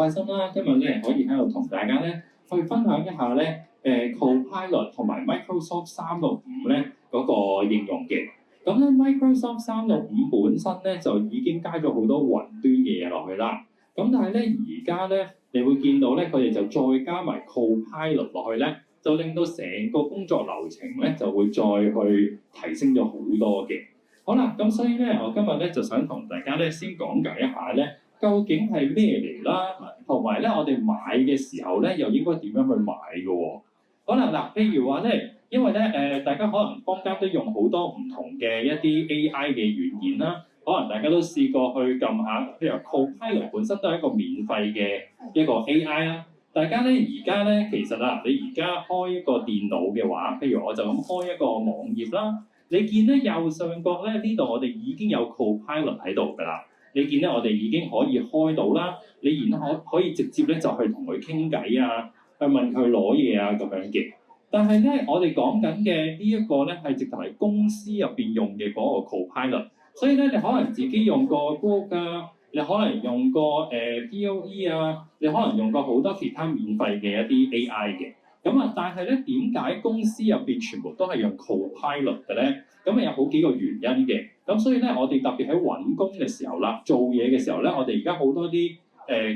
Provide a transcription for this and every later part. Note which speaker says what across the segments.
Speaker 1: 開心啦！今日咧可以喺度同大家咧去分享一下咧Copilot 同埋 Microsoft 365咧嗰個應用嘅。咁咧 Microsoft 365本身咧就已經加咗好多雲端嘅嘢落去啦。咁但係咧而家咧你會見到咧佢哋就再加埋 Copilot 落去咧，就令到成個工作流程咧就會再去提升咗好多嘅。好啦，咁所以咧我今日咧就想同大家咧先講解一下咧。究竟係咩嚟啦？同埋咧，我哋買嘅時候咧，又應該點樣去買嘅喎？可能嗱，譬如話咧，因為咧大家可能坊間都用好多唔同嘅一啲 AI 嘅軟件啦，可能大家都試過去撳下，譬如 Copilot 本身都係一個免費嘅一個 AI 啦。大家咧而家咧其實啊，你而家開一個電腦嘅話，譬如我就咁開一個網頁啦，你見咧右上角咧呢度我哋已經有 Copilot 喺度㗎啦。你見咧，我哋已經可以開到啦。你然後可以直接咧就去同佢傾偈啊，去問佢攞嘢啊咁樣嘅。但係咧，我哋講緊嘅呢一個咧係直頭係公司入邊用嘅嗰個 Copilot。所以咧，你可能自己用過 Google 啊，你可能用過POE 啊，你可能用過好多其他免費嘅一啲 AI 嘅。咁啊，但係咧點解公司入邊全部都係用 Copilot 嘅咧？咁啊有好幾個原因嘅。咁所以咧，我哋特別喺揾工嘅時候啦，做嘢嘅時候咧，我哋而家好多啲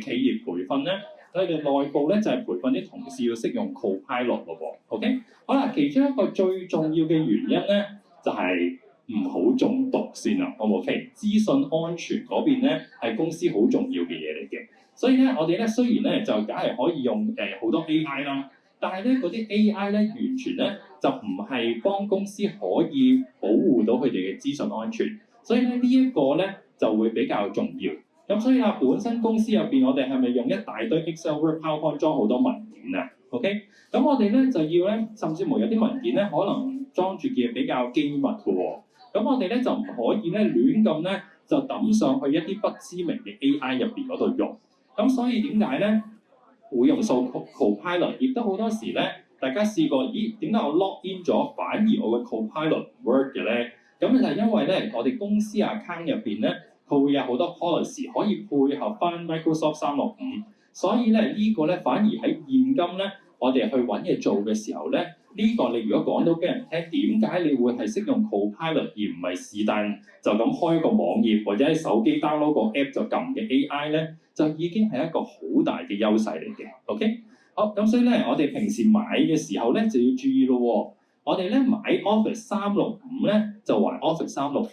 Speaker 1: 企業培訓咧，佢哋內部咧就係培訓啲同事要識用 Copilot 咯噃。OK， 好啦，其中一個最重要嘅原因咧，就係唔好中毒先啦。OK， 資訊安全嗰邊咧係公司好重要嘅嘢嚟嘅。所以咧，我哋咧雖然咧就梗係可以用好多 AI 啦。但係咧，嗰啲 AI 咧，完全咧就唔係幫公司可以保護到佢哋嘅資訊安全，所以咧呢一個咧就會比較重要。咁所以啊，本身公司入邊我哋係咪用一大堆 Excel、PowerPoint 裝好多文件啊 ？OK， 咁我哋咧就要咧，甚至乎有啲文件咧可能裝住嘅比較機密嘅喎。咁我哋咧就唔可以咧亂咁咧就抌上去一啲不知名嘅 AI 入邊嗰度用。咁所以點解咧？會用數 Copilot， 亦都好多時咧，大家試過，咦？點解我 log in 咗，反而我嘅 Copilot 唔 work 嘅咧？咁就係因為咧，我哋公司 account 入邊咧，佢會有好多 policy 可以配合翻 Microsoft 365，所以咧呢個咧反而喺現今咧，我哋去揾嘢做嘅時候咧，呢個你如果講到俾人聽，點解你會係識用 Copilot 而唔係是但就咁開個網頁或者喺手機 download 個 app 就撳嘅 AI 咧？就已經係一個好大嘅優勢嚟嘅 ，OK？ 好，咁所以咧，我哋平時買嘅時候咧就要注意咯喎。我哋咧買 Office 365咧就還 Office 365，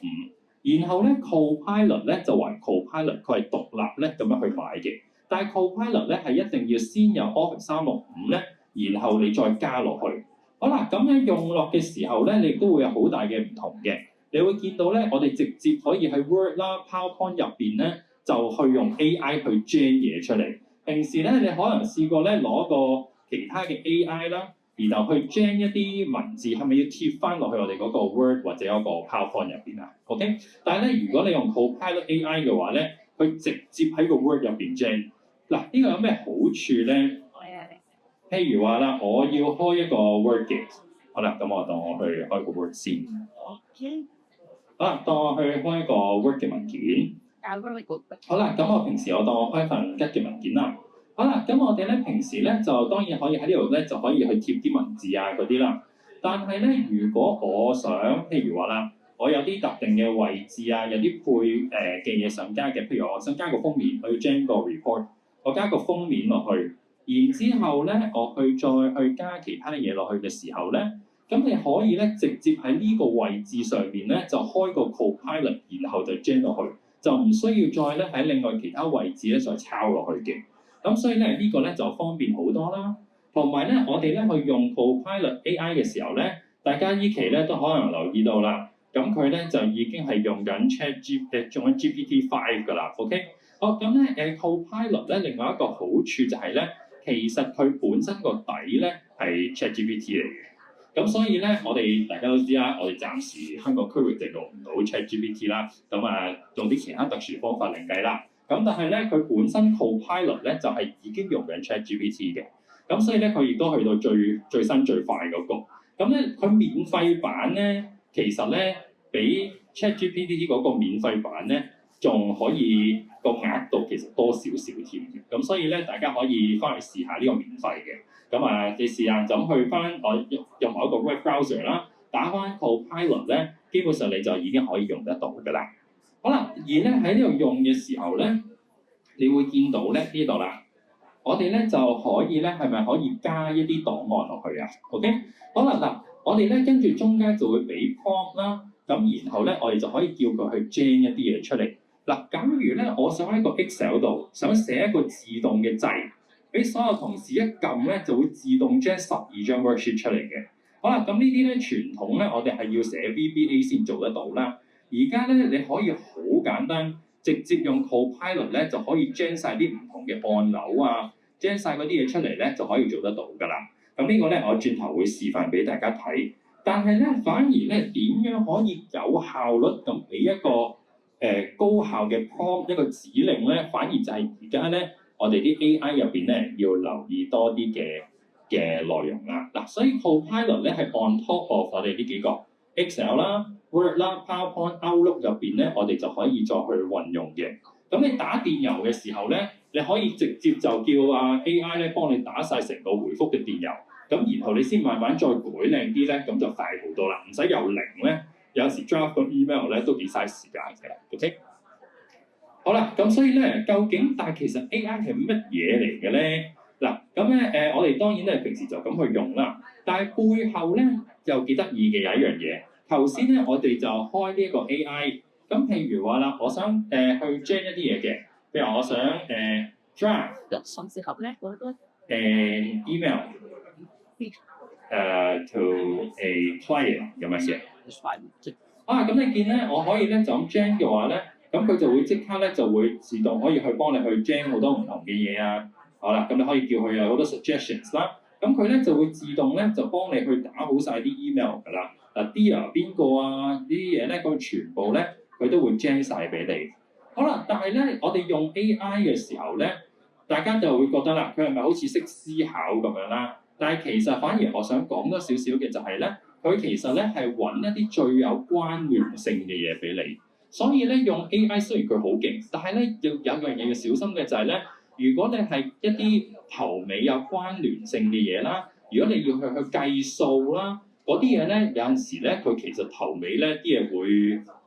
Speaker 1: 然後咧 Copilot 咧就還 Copilot， 佢係獨立咧咁樣去買嘅。但係 Copilot 咧係一定要先有 Office 365咧，然後你再加落去。好啦，咁樣用落嘅時候咧，你亦都會有好大嘅唔同嘅。你會見到咧，我哋直接可以喺 Word 啦、PowerPoint 入邊咧。就去用 AI 去 gen 嘢出嚟。平時咧，你可能試過咧攞個其他嘅 AI 啦，然後去 gen 一啲文字，係咪要貼翻落去我哋嗰個 Word 或者嗰個 PowerPoint 入邊啊 ？OK， 但係咧，如果你用 Copilot AI 嘅話咧，佢直接喺個 Word 入邊 gen。嗱，呢個有咩好處咧？譬如話啦，我要開一個 Word 嘅，好啦，咁我當我去開個 Word 先。好啦，當我去開一個 Word 嘅文件。好啦，咁我平時我當我開份吉嘅文件啦。好啦，咁我哋咧平時咧就當然可以喺呢度咧就可以去貼啲文字啊嗰啲啦。但係咧，如果我想譬如話啦，我有啲特定嘅位置啊，有啲配嘅嘢想加嘅，譬如我想加個封面，我要 gen 個 report， 我加個封面落去，然之後咧我去再去加其他嘢落去嘅時候咧，咁你可以咧直接喺呢個位置上面咧就開個 Copilot， 然後就 gen 落去。就唔需要再咧喺另外其他位置咧再抄落去嘅，咁所以咧呢個咧就方便好多啦。同埋咧，我哋咧去用 Copilot AI 嘅時候咧，大家依期咧都可能留意到啦。咁佢咧就已經係用緊 GPT5 㗎啦。OK， 好咁咧Copilot 咧另外一個好處就係咧，其實佢本身個底咧係 ChatGPT 嚟嘅。咁所以咧，我哋大家都知啦，我哋暫時香港區域就用唔到 ChatGPT 啦，咁啊用啲其他特殊方法嚟計啦。咁但係咧，佢本身 Copilot 咧就係已經用緊 ChatGPT 嘅。咁所以咧，佢亦都去到最新最快嗰個。咁咧，佢免費版咧，其實咧比 ChatGPT 嗰個免費版咧仲可以個額度其實多少少添嘅。咁所以咧，大家可以翻去試下呢個免費嘅。咁啊，你試下就咁去翻我任何一個 web browser 啦，打翻 Copilot 咧，基本上你就已經可以用得到㗎啦。好啦，而咧喺呢度用嘅時候咧，你會見到咧呢度啦，我哋咧就可以咧係咪可以加一啲檔案落去啊 ？OK， 好啦嗱，我哋咧跟住中間就會俾 prompt 啦，咁然後咧我哋就可以叫佢去 gen 一啲嘢出嚟。嗱，假如咧我想喺個 Excel 度想寫一個自動嘅掣，俾所有同事一撳咧就會自動將12張 worksheet 出嚟嘅。好啦，咁呢啲咧傳統咧我哋係要寫 VBA 先做得到啦。而家咧你可以好簡單，直接用 Copilot 咧就可以 gen 晒啲唔同嘅按鈕啊 ，gen 晒嗰啲嘢出嚟咧就可以做得到㗎啦。咁呢個咧我轉頭會示範俾大家睇。但係咧反而咧點樣可以有效率咁俾一個高效嘅 prompt 一個指令咧，反而就係而家咧我哋啲 AI 入邊咧要留意多啲嘅內容啦。嗱，所以 Copilot 咧係 on top of 我哋呢幾個 Excel 啦、Word 啦、PowerPoint、Outlook 入邊咧，我哋就可以再去運用嘅。咁你打電郵嘅時候咧，你可以直接就叫AI 咧幫你打晒成個回覆嘅電郵，咁然後你先慢慢再改靚啲咧，咁就快好多啦，唔使由零咧。有時 draft 個 email 咧都幾嘥時間嘅，OK？ 好啦，咁所以咧，究竟但係其實 AI 係乜嘢嚟嘅咧？嗱，咁咧我哋當然咧平時就咁去用啦，但係背後咧又幾得意嘅有一樣嘢。頭先咧我哋就開呢一個 AI， 咁譬如話啦，我想去 gen 一啲嘢嘅，譬如我想draft
Speaker 2: 甚至乎咧嗰個
Speaker 1: email to a client 有乜事？咁你見咧，我可以咧就咁 gen 嘅話咧，咁佢就會即刻咧就會自動可以去幫你去 gen 好多唔同嘅嘢啊。好啦，咁你可以叫佢有好多 suggestions 啦，咁佢咧就會自動咧就幫你去打好晒啲 email 㗎啦。嗱 Dear 邊個啊？呢啲嘢咧，咁全部咧佢都會 gen 晒俾你。好啦，但係咧我哋用 AI 嘅時候咧，大家就會覺得啦，佢係咪好似識思考咁樣啦？但係其實反而我想講多少少嘅就係咧。佢其實咧係揾一啲最有關聯性嘅嘢俾你，所以咧用 AI 雖然佢好勁，但係咧要有樣嘢要小心嘅就係咧，如果你係一啲頭尾有關聯性嘅嘢啦，如果你要去計數啦，嗰啲嘢咧有陣時咧佢其實頭尾咧啲嘢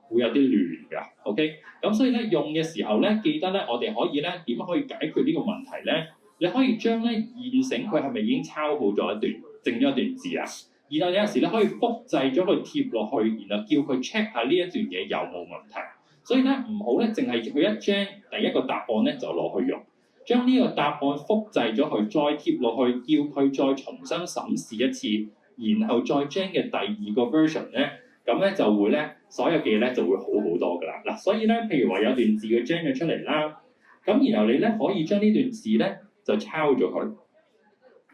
Speaker 1: 會有啲亂㗎 ，OK？ 咁所以咧用嘅時候咧，記得咧我哋可以咧點可以解決呢個問題咧？你可以將咧現成佢係咪已經抄好咗一段，整咗一段字啊？然後有陣時咧可以複製咗佢貼落去，然後叫佢 check 下呢一段嘢有冇問題。所以咧唔好咧，淨係佢一 gen 第一個答案咧就攞去用，將呢個答案複製咗佢，再貼落去，叫佢再重新審視一次，然後再 gen 嘅第二個 version 咧，咁咧就會咧所有嘅嘢咧就會好好多㗎啦。嗱，所以咧譬如話有段字佢 gen 咗出嚟啦，咁然後你咧可以將呢段字咧就抄咗佢。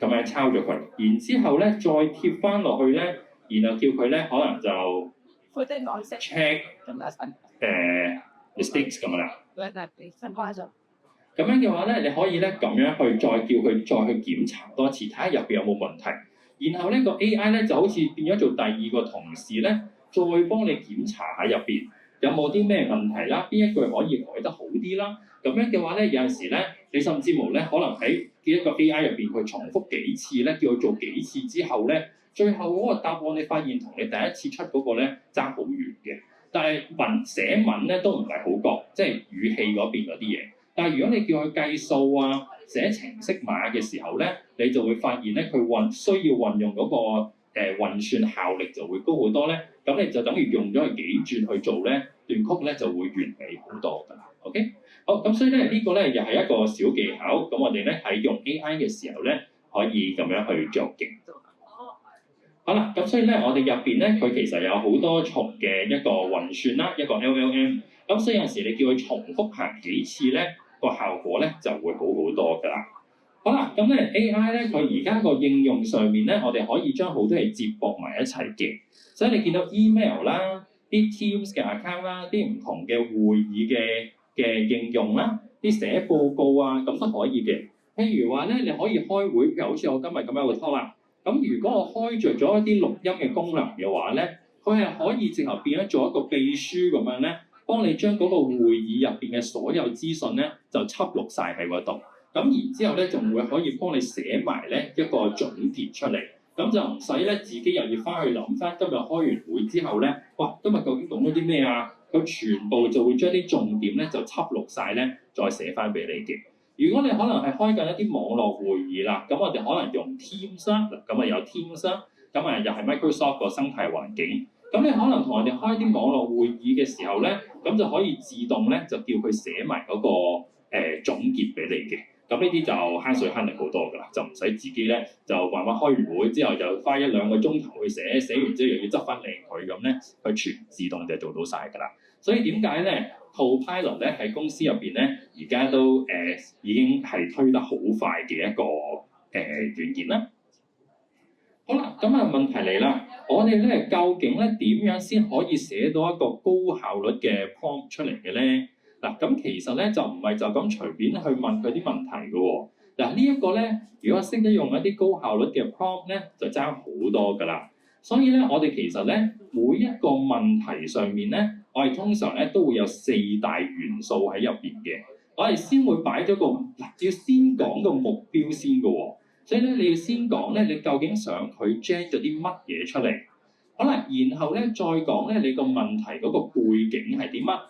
Speaker 1: 咁樣抄咗佢，然之後咧再貼翻落去咧，然後叫佢咧可能就 check mistakes 咁樣啦。咁樣嘅話咧，你可以咧咁樣去再叫佢再去檢查多次，睇下入邊有冇問題。然後咧個 AI 咧就好似變咗做第二個同事咧，再幫你檢查下入邊有冇啲咩問題啦，邊一句可以改得好啲啦。咁樣嘅話咧，有陣時咧，你甚至乎咧可能喺一個 AI 入邊佢重複幾次咧，叫佢做幾次之後咧，最後嗰個答案你發現同你第一次出嗰個咧爭好遠嘅。但係寫文咧都唔係好覺，即係語氣嗰邊嗰啲嘢。但係如果你叫佢計數啊、寫程式碼嘅時候咧，你就會發現咧佢需要運用嗰個運算效力就會高好多咧。咁你就等於用咗佢幾轉去做咧，段曲咧就會完美好多㗎啦。OK， 好，咁所以咧呢個咧又係一個小技巧。咁我哋咧喺用 AI 嘅時候咧，可以咁樣去做嘅。好啦，咁所以咧我哋入邊咧佢其實有好多重嘅一個運算啦，一個 LLM。咁所以有時你叫佢重複行幾次咧，個效果咧就會好好多㗎啦。好啦，咁咧 AI 咧佢而家個應用上面咧，我哋可以將好多嘢接駁埋一齊嘅。所以你見到 email 啦、啲 Teams 嘅 account 啦、啲唔同嘅會議嘅應用啦、啲寫報告啊，咁都可以嘅。譬如話咧，你可以開會，譬如好似我今日咁樣個 talk 啦。咁如果我開着咗一啲錄音嘅功能嘅話咧，佢係可以直頭變咗做一個秘書咁樣咧，幫你將嗰個會議入邊嘅所有資訊咧就輯錄晒喺嗰度。咁然之後咧，仲會可以幫你寫埋咧一個總結出嚟，咁就唔使咧自己又要翻去諗翻今日開完會之後咧，哇！今日究竟講咗啲咩啊？佢全部就會將啲重點咧就輯錄晒咧，再寫翻俾你嘅。如果你可能係開緊一啲網絡會議啦，咁我哋可能用 Teams 啦，咁啊有 Teams 啦，咁啊又係 Microsoft 個生態環境。咁你可能同人哋開啲網絡會議嘅時候咧，咁就可以自動咧就叫佢寫埋嗰個總結俾你嘅。咁呢啲就慳水慳力好多㗎啦，就唔使自己咧就慢慢開完會之後就花1-2個鐘頭去寫，寫完之後又要執翻靚佢咁咧，佢全自動就做到晒㗎啦。所以點解咧 Copilot 咧喺公司入邊咧而家都已經係推得好快嘅一個軟件啦。好啦，咁啊問題嚟啦，我哋咧究竟咧點樣先可以寫到一個高效率嘅 prompt 出嚟嘅咧？嗱，咁其實咧就唔係就咁隨便去問佢啲問題嘅喎。嗱，呢一個咧，如果識得用一啲高效率嘅 prompt 咧，就爭好多㗎啦。所以咧，我哋其實咧每一個問題上面咧，我哋通常咧都會有4大元素喺入邊嘅。我哋先會擺咗要先講個目標先嘅喎。所以咧，你要先講咧，你究竟想佢 generate 咗啲乜嘢出嚟？好啦，然後咧再講咧，你個問題嗰個背景係啲乜？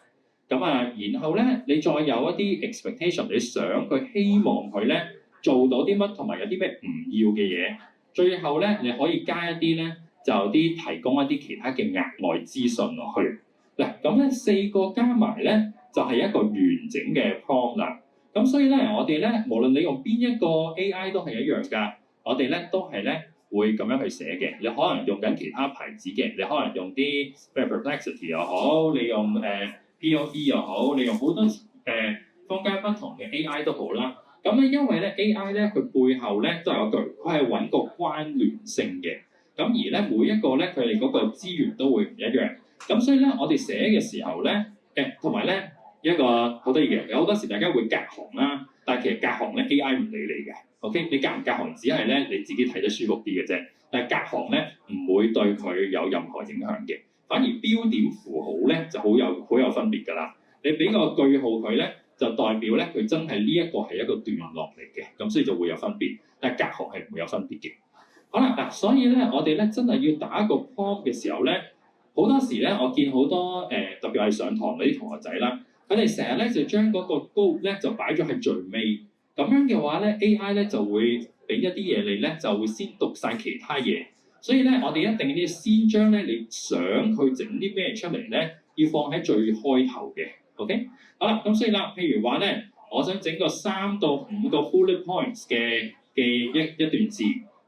Speaker 1: 咁啊，然後咧，你再有一啲 expectation， 你想佢希望佢咧做到啲乜，同埋有啲咩唔要嘅嘢。最後咧，你可以加一啲咧，就有啲提供一啲其他嘅額外資訊落去。嗱，咁咧4個加埋咧，就係一個完整嘅 prompt 啦。咁所以咧，我哋咧無論你用邊一個 AI 都係一樣㗎。我哋咧都係咧會咁樣去寫嘅。你可能用緊其他牌子嘅，你可能用啲 Perplexity 又好，你用POE 又好，你用好多坊間不同嘅 AI 都好啦。咁咧，因為咧 AI 咧佢背後咧都有一句，佢係揾個關聯性嘅。咁而咧每一個咧佢哋嗰個資源都會唔一樣。咁所以咧我哋寫嘅時候咧，同埋咧一個好得意嘅，有好多時大家會隔行啦，但係其實隔行咧 AI 唔理你嘅。OK， 你隔唔隔行只係咧你自己睇得舒服啲嘅啫。但係隔行咧唔會對佢有任何影響嘅。反而標點符號咧就好有分別㗎啦。你俾個句號佢咧，就代表咧佢真係呢一個係一個段落嚟嘅，咁所以就會有分別。但係隔行係唔會有分別嘅。好啦，嗱，所以咧我哋咧真係要打一個 prompt 嘅時候咧，好多時咧我見好多特別係上堂嗰啲同學仔啦，佢哋成日咧就將嗰個 goal 咧就擺咗喺最尾。咁樣嘅話咧 AI 咧就會俾一啲嘢你咧，就會先讀晒其他嘢。所以咧，我哋一定要先將咧你想佢整啲咩出嚟咧，要放喺最開頭嘅 ，OK？ 好啦，咁所以啦，譬如話咧，我想整個3到5個 bullet points 嘅一段字，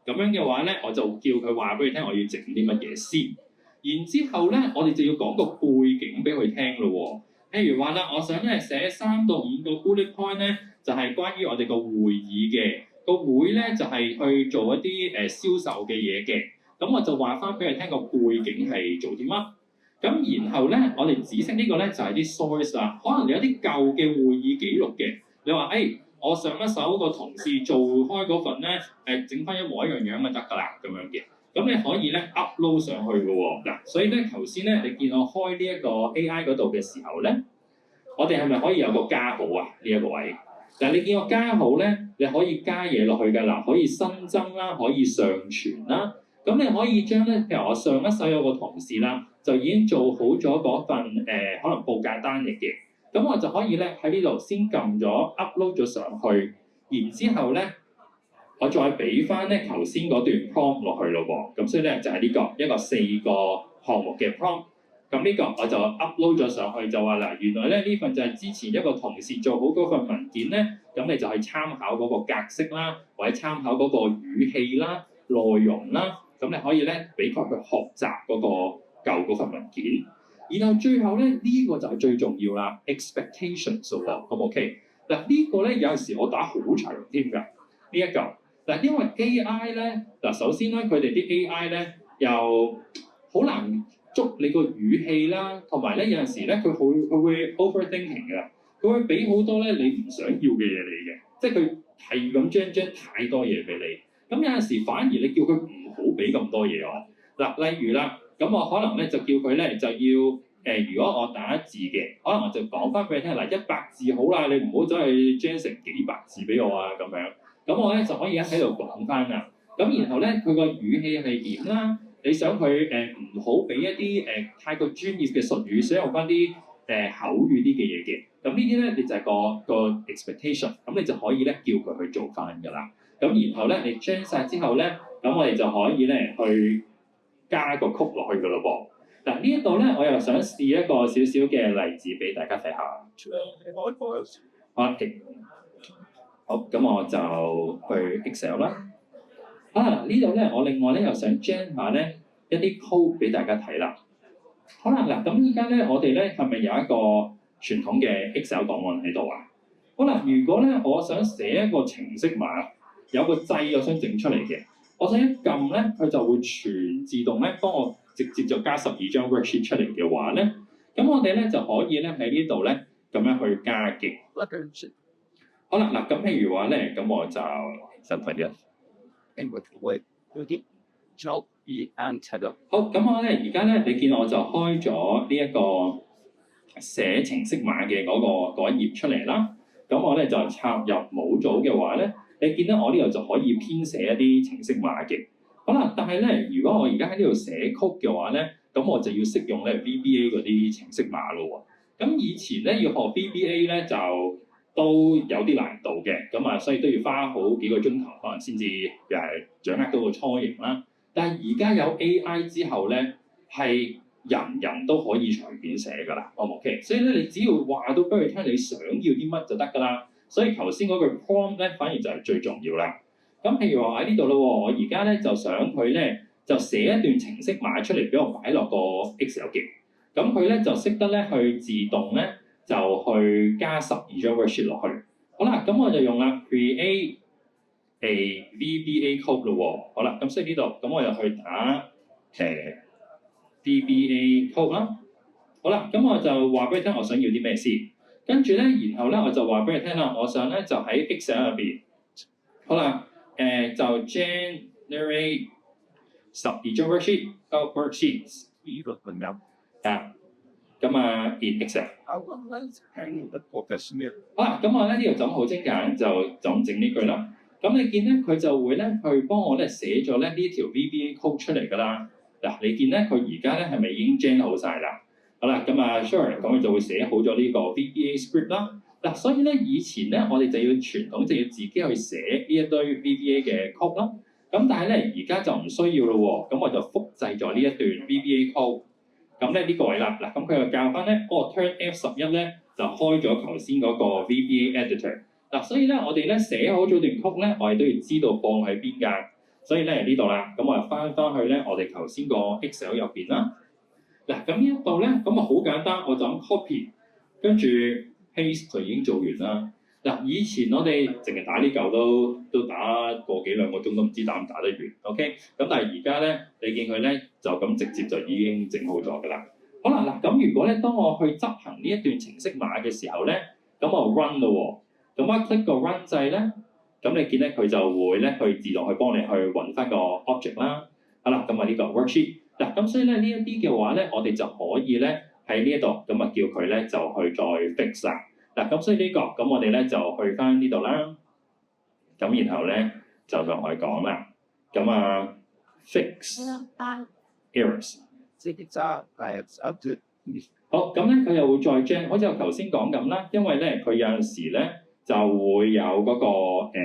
Speaker 1: 咁樣嘅話咧，我就叫佢話俾你聽，我要整啲乜嘢先。然之後咧，我哋就要講個背景俾佢聽咯喎。譬如話啦，我想咧寫3到5個 bullet point 咧，就係關於我哋個會議嘅。個會咧就係去做一啲銷售嘅嘢嘅。咁我就話翻俾佢聽個背景係做啲乜，咁然後咧我哋紫色呢個咧就係啲 source 啦，可能你有啲舊嘅會議記錄嘅，你話我上一手個同事做開嗰份咧整翻一模一樣樣就得㗎啦咁樣嘅，咁你可以咧 upload 上去嘅喎。嗱，所以咧頭先咧你見我開呢一個 AI 嗰度嘅時候咧，我哋係咪可以有個加號啊？呢一個位，嗱，你見我加號咧，你可以加嘢落去㗎啦，可以新增啦，可以上傳啦。咁你可以將咧，譬如我上一手有個同事啦，就已經做好咗嗰份可能報價單嚟嘅，咁我就可以咧喺呢度先撳咗 upload 咗上去，然之後咧我再俾翻咧頭先嗰段 prompt 落去咯喎，咁所以咧就係呢個一個4個項目嘅 prompt， 咁呢個我就 upload 咗上去，就話啦，原來咧呢份就係之前一個同事做好嗰份文件咧，咁你就係參考嗰個格式啦，或者參考嗰個語氣啦、內容啦。咁你可以咧俾佢去學習嗰個舊嗰份文件，然後最後咧呢個就係最重要啦 ，expectations 喎，咁 OK？ 嗱呢個咧有陣時我打好長添㗎，呢一嚿嗱，因為 AI 咧嗱，首先咧佢哋啲 AI 咧又好難捉你個語氣啦，同埋咧有陣時咧佢會 overthinking 㗎，佢會俾好多咧你唔想要嘅嘢你嘅，即係佢係咁將太多嘢俾你。咁有陣時反而你叫佢唔好俾咁多嘢我，嗱，例如啦，咁我可能咧就叫佢咧就要如果我打字嘅，可能我就講翻俾你聽嗱，100字好啦，你唔好走去 gen 成幾百字俾我啊咁樣。咁我咧就可以喺度講翻啦。咁然後咧佢個語氣係點啦？你想佢唔好俾一啲太過專業嘅術語，使用翻啲口語啲嘅嘢嘅。咁呢啲咧你就係個 expectation，咁你就可以咧叫佢去做翻㗎啦。咁然後咧你 gen 曬之後咧，咁我哋就可以咧去加個曲落去㗎咯噃。嗱呢一度咧，我又想試一個少少嘅例子俾大家睇下。好，咁我就去 Excel 啦。呢度咧，我另外咧又想 gen 下咧一啲 code 俾大家睇啦。好啦，嗱咁依家咧，我哋咧係咪有一個傳統嘅 Excel 檔案喺度啊？好啦，如果咧我想寫一個程式碼，有個掣我想整出嚟嘅，我想一撳咧，佢就會全自動咧幫我直接就加12張 worksheet 出嚟嘅話咧，咁我哋咧就可以咧喺呢度咧咁樣去加嘅。好啦，嗱咁譬如話咧，咁我就新快啲。好，咁我咧而家咧，你見我就開咗呢一個寫程式碼嘅嗰一頁出嚟啦。咁我咧就插入模組嘅話咧，你見到我呢度就可以編寫一啲程式碼嘅。好啦，但係咧，如果我而家喺呢度寫曲嘅話咧，咁我就要識用咧 VBA 嗰啲程式碼咯喎。咁以前咧要學 VBA 咧就都有啲難度嘅，咁啊所以都要花好幾個鐘頭，可能先至又係掌握到個雛形啦。但係而家有 AI 之後咧，係人人都可以隨便寫㗎啦，OK？所以咧你只要話到俾佢聽你想要啲乜就得㗎啦。所以頭先嗰句 prompt 咧反而就係最重要啦。咁譬如話喺呢度咯喎，我而家咧就想佢咧就寫一段程式碼出嚟俾我擺落個 Excel 嘅，咁佢咧就識得咧去自動咧就去加12張 worksheet 落去。好啦，咁我就用啦 create a VBA code 咯喎。好啦，咁所以呢度咁我又去打VBA code 啦。好啦，咁我就話俾你聽我想要啲咩先，跟住咧然後咧我就話俾你聽啦，我想咧就喺 Excel 入邊，好啦。就 generate 12張 worksheets 咁啊 in Excel。好啦，咁我咧呢度就好精簡，就咁整呢句啦。咁你見咧佢就會咧去幫我咧寫咗咧呢條 VBA code 出嚟㗎啦。嗱，你見咧佢而家咧係咪已經 gen 好晒啦？好啦，咁啊 sure，咁佢就會寫好咗呢個 VBA script 啦。嗱，所以咧以前咧我哋就要傳統就要自己去寫呢一堆 VBA 嘅 code 啦。咁但係咧而家就唔需要咯喎，咁我就複製咗呢一段 VBA code。咁咧呢個位啦，嗱咁佢又教翻咧，Turn F11咧就開咗頭先嗰個 VBA editor。嗱，所以咧我哋咧寫好咗段 code 咧，我哋都要知道放喺邊㗎。所以咧呢度啦，咁我又翻去咧我哋頭先個 Excel 入邊啦。嗱，咁呢一度咧咁啊好簡單，我就咁 copy，跟住 paste 就已經做完啦。嗱，以前我哋淨係打呢嚿都打個幾兩個鐘都唔知打唔打得完 ，OK？咁但係而家咧，你見佢咧就咁直接就已經整好咗㗎啦。好啦，嗱咁如果咧當我去執行呢一段程式碼嘅時候咧，咁我 run 咯喎，咁我 click 個 run 掣咧，咁你見咧佢就會咧去自動去幫你去揾翻個 object 啦。好啦，咁啊呢個 worksheet，嗱咁所以咧呢一啲嘅話咧，我哋就可以咧喺呢一度咁啊叫佢咧就去再 fix 啦。嗱咁所以呢個咁我哋咧就去翻呢度啦，咁然後咧就同佢講啦，咁啊 fix errors。好，咁咧佢又會再 gen，好似我頭先講咁啦，因為咧佢有陣時咧就會有嗰個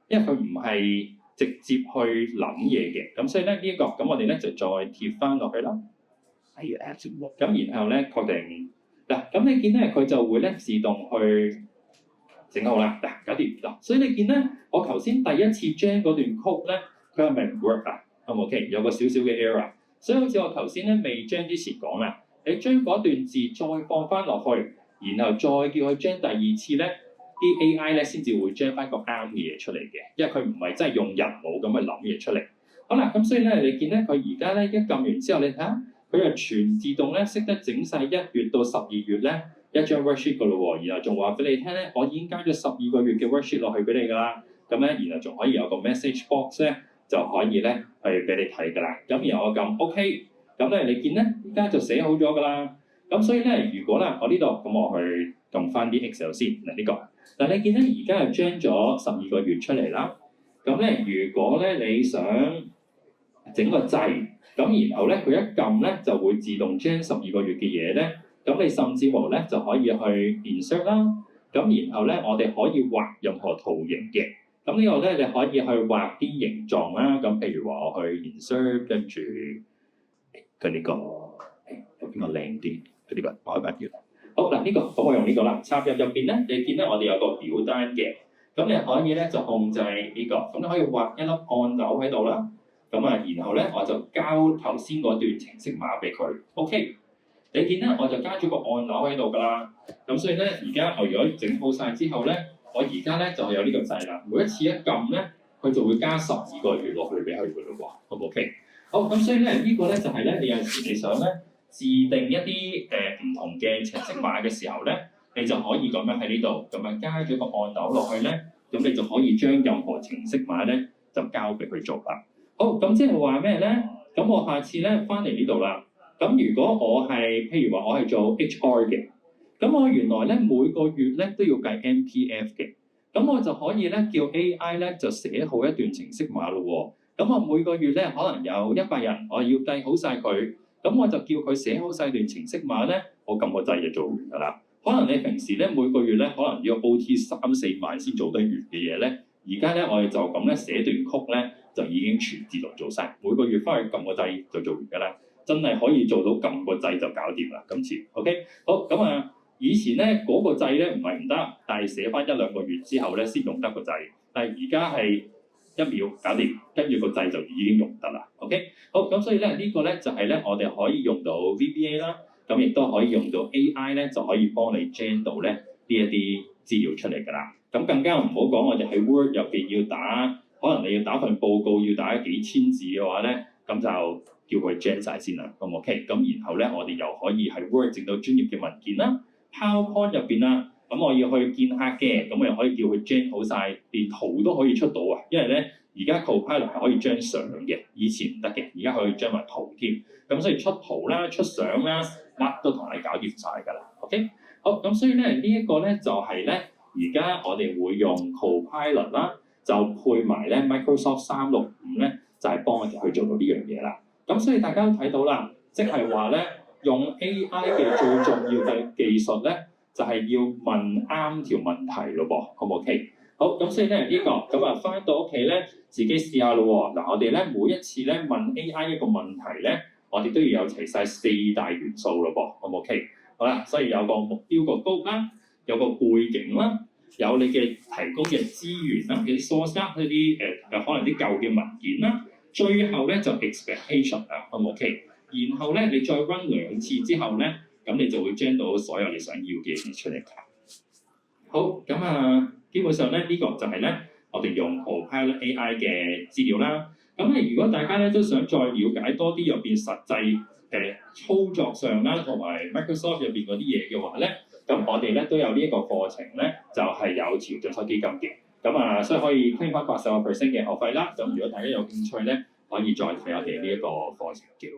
Speaker 1: 因為佢唔係直接去諗嘢嘅，咁所以咧呢一個咁我哋咧就再貼翻落去啦。咁然後咧確定。嗱，咁你見咧佢就會咧自動去整好啦，嗱搞掂嗱，所以你見咧我頭先第一次 gen 嗰段 code 咧，佢係咪唔 work 啊？係咪 OK？有個少少嘅 error， 所以好似我頭先咧未 gen 之前講啦，你將嗰段字再放翻落去，然後再叫佢 gen 第二次咧，啲 AI 咧先至會 gen 翻個啱嘅嘢出嚟嘅，因為佢唔係真係用人腦咁去諗嘢出嚟。好啦，咁所以咧你見咧佢而家咧一撳完之後，你睇下。佢就全自動咧識得整晒1月到12月咧一張 worksheet 噶咯喎，然後仲話俾你聽咧，我已經加咗12個月嘅 worksheet 落去俾你㗎啦。咁咧，然後仲可以有個 message box 咧，就可以咧去俾你睇㗎啦。咁然後我撳 OK，咁咧你見咧依家就寫好咗㗎啦。咁所以咧，如果啦，我呢度咁我去用翻啲 Excel 先嗱呢個，嗱你見咧而家係將咗12個月出嚟啦。咁咧，如果咧你想整個掣，咁然後咧佢一撳咧就會自動將12個月嘅嘢咧，咁你甚至乎咧就可以去 insert 啦。咁然後咧我哋可以畫任何圖形嘅。咁呢度咧你可以去畫啲形狀啦。咁譬如話我去 insert 跟住佢呢個，有邊個靚啲？佢呢個我開版表。好嗱，呢個咁我用呢個啦。插入入邊咧，你見咧我哋有個表單嘅。咁你可以咧就控制呢個，咁你可以畫一粒按鈕喺度啦。咁啊，然後咧我就交頭先嗰段程式碼俾佢。OK， 你見咧我就加咗個按鈕喺度㗎啦。咁所以咧而家我如果整好晒之後咧，我而家咧就係有呢個掣啦。每一次一撳咧，佢就會加12個月落去俾佢㗎咯喎。好唔 OK？ 好，咁所以咧呢個咧就係咧你有陣時你想咧自定一啲唔同嘅程式碼嘅時候咧。你就可以咁樣喺呢度咁樣加咗個按鈕落去咧，咁你就可以將任何程式碼咧就交俾佢做啦。好，咁即係話咩咧？咁我下次咧翻嚟呢度啦。咁如果我係譬如話我係做 HR 嘅，咁我原來咧每個月咧都要計 MPF 嘅，咁我就可以咧叫 AI 咧就寫好一段程式碼咯喎。咁我每個月咧可能有100人，我要計好晒佢，咁我就叫佢寫好晒段程式碼咧，我撳個掣就做完㗎啦。可能你平時咧每個月咧可能要 OT 3-4萬先做得完嘅嘢咧，而家咧我哋就咁咧寫段曲咧就已經全自動做晒。每個月翻去撳個掣就做完㗎啦，真係可以做到撳個掣就搞掂啦。今次 OK 好咁啊，以前咧嗰個掣咧唔係唔得，但係寫翻1-2個月之後咧先用得個掣，但係而家係1秒搞掂，跟住個掣就已經用得啦。OK 好咁，所以咧呢個咧就係咧我哋可以用到 VBA 啦。咁亦都可以用到 AI 咧，就可以幫你 gen 到咧呢一啲資料出嚟㗎啦。咁更加唔好講，我哋喺 Word 入邊要打，可能你要打份報告要打幾千字嘅話咧，咁就叫佢 gen 晒先啦。咁 OK，咁然後咧我哋又可以喺 Word 整到專業嘅文件啦。PowerPoint 入邊啦，咁我要去見客嘅，咁我又可以叫佢 gen 好晒，連圖都可以出到啊。因為咧而家 Copilot 係可以將相嘅，以前唔得嘅，而家可以將埋圖添。咁所以出圖啦、出相啦，乜都同你搞掂晒㗎啦。OK， 好咁，所以咧呢一個咧就係咧而家我哋會用 Copilot 啦，就配埋咧 Microsoft 365咧，就係幫我哋去做到呢樣嘢啦。咁所以大家都睇到啦，即係話咧用 AI 嘅最重要嘅技術咧，就係要問啱條問題咯噃，好唔 OK？ 好咁，所以咧呢個咁啊，翻到屋企咧自己試下咯喎。嗱，我哋咧每一次咧問 AI 一個問題咧，我哋都要有齊晒4大元素咯噃，好唔 OK？ 好啦，所以有個目標個 goal 啦，有個背景啦，有你嘅提供嘅資源啦，嘅 source 啦，嗰啲可能啲舊嘅文件啦，最後咧就 expectation 啊，好唔 OK？ 然後咧你再 run 2次之後咧，咁你就會將到所有你想要嘅嘢出嚟㗎。好，咁啊，基本上咧呢個就係咧我哋用 Copilot AI 嘅資料啦。咁咧，如果大家咧都想再了解多啲入邊實際操作上啦，同埋 Microsoft 入邊嗰啲嘢嘅話咧，咁我哋咧都有呢一個課程咧，就係有潮進修基金嘅。咁啊，所以可以 claim 翻80% 嘅學費啦。咁如果大家有興趣咧，可以再睇我哋呢一個課程嘅。